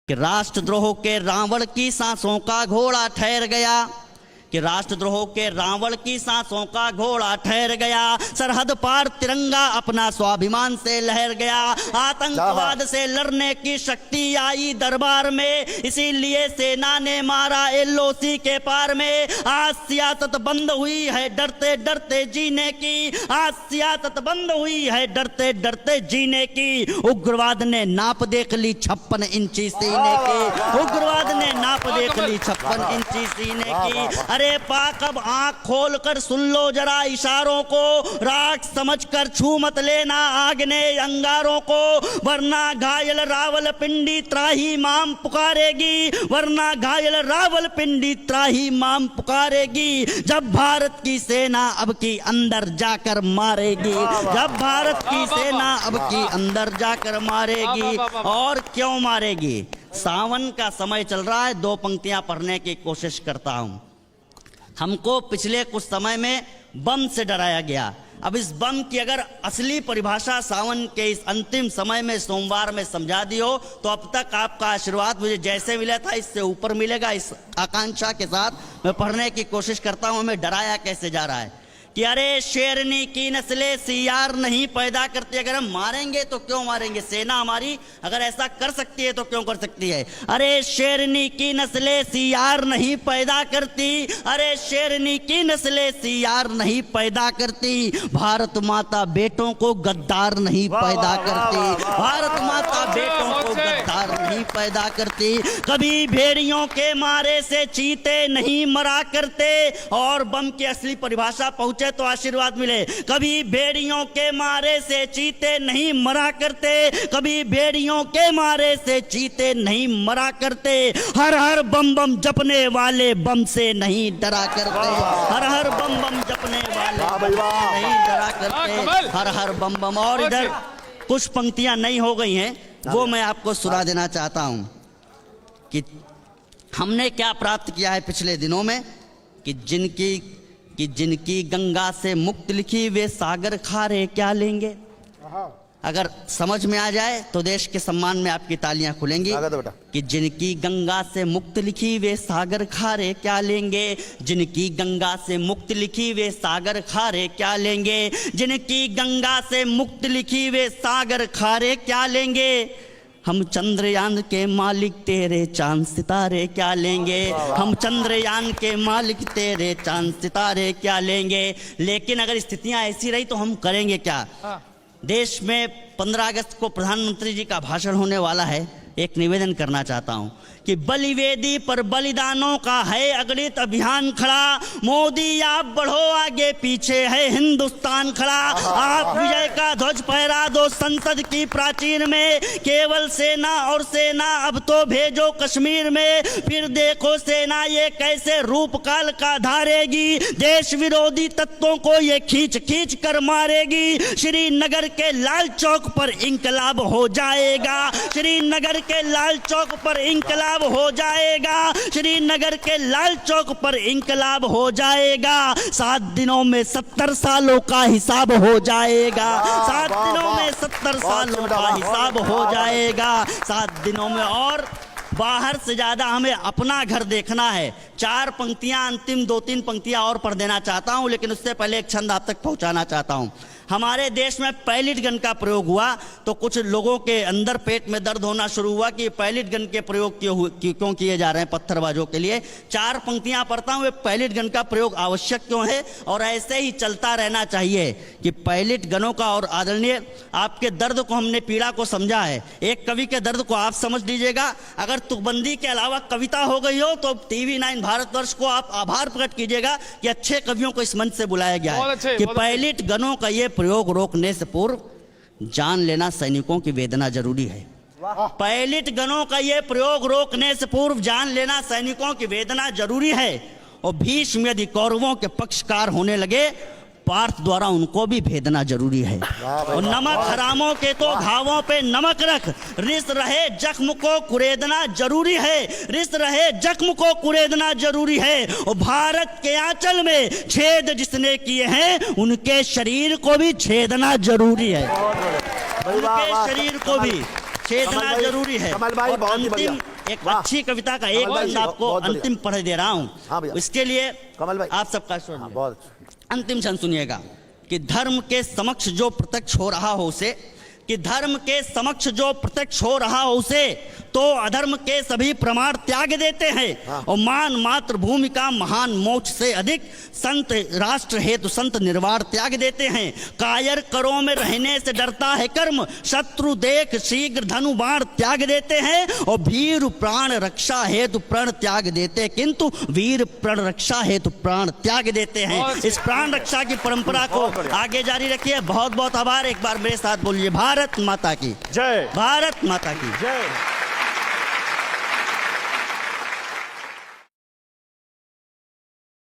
कि राष्ट्रद्रोह के रावण की सांसों का घोड़ा ठहर गया, कि राष्ट्रद्रोह के रावण की सांसों का घोड़ा ठहर गया, सरहद पार तिरंगा अपना स्वाभिमान से लहर गया, आतंकवाद से लड़ने की शक्ति आई दरबार में, इसीलिए सेना ने मारा एलओसी के पार में। आज सियासत बंद हुई है डरते डरते जीने की, आज सियासत बंद हुई है डरते डरते जीने की। उग्रवाद ने नाप देख ली 56 इंची सीने की, उग्रवाद ने नाप देख ली 56 इंची सीने की। अरे पाक अब आंख खोल कर सुन लो जरा इशारों को, राख समझकर छू मत लेना आगने अंगारों को, वरना घायल रावल पिंडी त्राही माम पुकारेगी, वरना घायल रावल पिंडी त्राही माम पुकारेगी। जब भारत की सेना अब की अंदर जाकर मारेगी, जब भारत की सेना अब की अंदर जाकर मारेगी। और क्यों मारेगी? सावन का समय चल रहा है, 2 पंक्तियां पढ़ने की कोशिश करता हूं। हमको पिछले कुछ समय में बम से डराया गया। अब इस बम की अगर असली परिभाषा सावन के इस अंतिम समय में सोमवार में समझा दी हो तो अब तक आपका आशीर्वाद मुझे जैसे मिला था इससे ऊपर मिलेगा। इस आकांक्षा के साथ मैं पढ़ने की कोशिश करता हूं। हमें डराया कैसे जा रहा है कि अरे शेरनी की नस्लें सियार नहीं पैदा करती। अगर हम मारेंगे तो क्यों मारेंगे? सेना हमारी अगर ऐसा कर सकती है तो क्यों कर सकती है? अरे शेरनी की नस्लें सियार नहीं पैदा करती, अरे शेरनी की नस्लें सियार नहीं पैदा करती। भारत माता बेटों को गद्दार नहीं पैदा करती, भारत माता बेटों को गद्दार नहीं पैदा करती। कभी भेड़ियों के मारे से चीते नहीं मरा करते। और बम की असली परिभाषा पहुंचे तो आशीर्वाद मिले। कभी भेड़ियों के मारे से चीते नहीं मरा करते, कभी भेड़ियों के मारे से चीते नहीं मरा करते। हर हर बम बम जपने वाले बम से नहीं डरा करते, हर हर बम बम जपने वाले नहीं डरा करते, हर हर बम बम। और इधर कुछ पंक्तियां नई हो गई हैं, वो मैं आपको सुना देना चाहता हूं कि हमने क्या प्राप्त किया है पिछले दिनों में। कि जिनकी गंगा से मुक्त लिखी वे सागर खारे क्या लेंगे। अगर समझ में आ जाए तो देश के सम्मान में आपकी तालियां खुलेंगी। कि जिनकी गंगा से मुक्त लिखी वे सागर खारे क्या लेंगे, जिनकी गंगा से मुक्त लिखी वे सागर खारे क्या लेंगे, जिनकी गंगा से मुक्त लिखी वे सागर खारे क्या लेंगे। हम चंद्रयान के मालिक तेरे चांद सितारे क्या लेंगे, हम चंद्रयान के मालिक तेरे चांद सितारे क्या लेंगे। लेकिन अगर स्थितियां ऐसी रही तो हम करेंगे क्या? देश में 15 अगस्त को प्रधानमंत्री जी का भाषण होने वाला है। एक निवेदन करना चाहता हूं कि बलिवेदी पर बलिदानों का है अगणित अभियान खड़ा। मोदी आप बढ़ो आगे, पीछे है हिंदुस्तान खड़ा। आप विजय का ध्वज फहरा दो संसद की प्राचीर में। केवल सेना और सेना अब तो भेजो कश्मीर में। फिर देखो सेना ये कैसे रूप काल का धारेगी। देश विरोधी तत्वों को ये खींच खींच कर मारेगी। श्रीनगर के लाल चौक पर इंकलाब हो जाएगा, श्रीनगर के लाल चौक पर इंकलाब हो जाएगा, श्रीनगर के लाल चौक पर इंकलाब हो जाएगा। 7 दिनों में 70 सालों का हिसाब हो जाएगा, 7 दिनों में 70 सालों का हिसाब हो जाएगा, 7 दिनों में। और बाहर से ज्यादा हमें अपना घर देखना है। 4 पंक्तियां, अंतिम 2-3 पंक्तियां और पढ़ देना चाहता हूं, लेकिन उससे पहले एक छंद आप तक पहुंचाना चाहता हूं। हमारे देश में पैलेट गन का प्रयोग हुआ तो कुछ लोगों के अंदर पेट में दर्द होना शुरू हुआ कि पैलेट गन के प्रयोग क्यों किए जा रहे हैं पत्थरबाजों के लिए। 4 पंक्तियां पढ़ता हूं, पैलेट गन का प्रयोग आवश्यक क्यों है और ऐसे ही चलता रहना चाहिए कि पैलेट गनों का। और आदरणीय, आपके दर्द को हमने, पीड़ा को समझा है। एक कवि के दर्द को आप समझ लीजिएगा। अगर तुकबंदी के अलावा कविता हो गई हो तो TV9 भारतवर्ष को आप आभार प्रकट कीजिएगा कि अच्छे कवियों को इस मंच से बुलाया गया है। कि पैलेट गनों का ये प्रयोग रोकने से पूर्व जान लेना सैनिकों की वेदना जरूरी है। पैलेट गनों का ये प्रयोग रोकने से पूर्व जान लेना सैनिकों की वेदना जरूरी है। और भीष्म यदि कौरवों के पक्षकार होने लगे, पार्थ द्वारा उनको भी भेदना जरूरी है। और नमक हरामों के तो घावों पे नमक रख, रिस रहे जख्म को कुरेदना जरूरी है, रिस रहे जख्म को कुरेदना जरूरी है। और भारत के आंचल में छेद जिसने किए हैं उनके शरीर को भी छेदना जरूरी है, उनके शरीर को भी छेदना जरूरी है। और एक वाह। अच्छी कविता का एक कमल भाई बंद जी, आपको बहुत बढ़िया। अंतिम पढ़ दे रहा हूँ। हाँ भैया। इसके लिए कमल भाई। आप सबका हाँ, सुनिए। बहुत अंतिम क्षण सुनिएगा कि धर्म के समक्ष जो प्रत्यक्ष हो रहा हो उसे, कि धर्म के समक्ष जो प्रत्यक्ष हो रहा हो उसे तो अधर्म के सभी प्रमाण त्याग देते हैं और मान मात्र भूमि का महान मोक्ष से अधिक संत राष्ट्र हेतु संत निर्वाण त्याग देते हैं। कायर करों में रहने से डरता है कर्म, शत्रु देख शीघ्र धनु बाण त्याग देते हैं और वीर प्राण रक्षा हेतु प्राण त्याग देते हैं, किंतु वीर प्राण रक्षा हेतु प्राण त्याग देते हैं। इस प्राण रक्षा की परंपरा को आगे जारी रखिए। बहुत बहुत आभार। एक बार मेरे साथ बोलिए, भारत माता की जय। भारत माता की जय।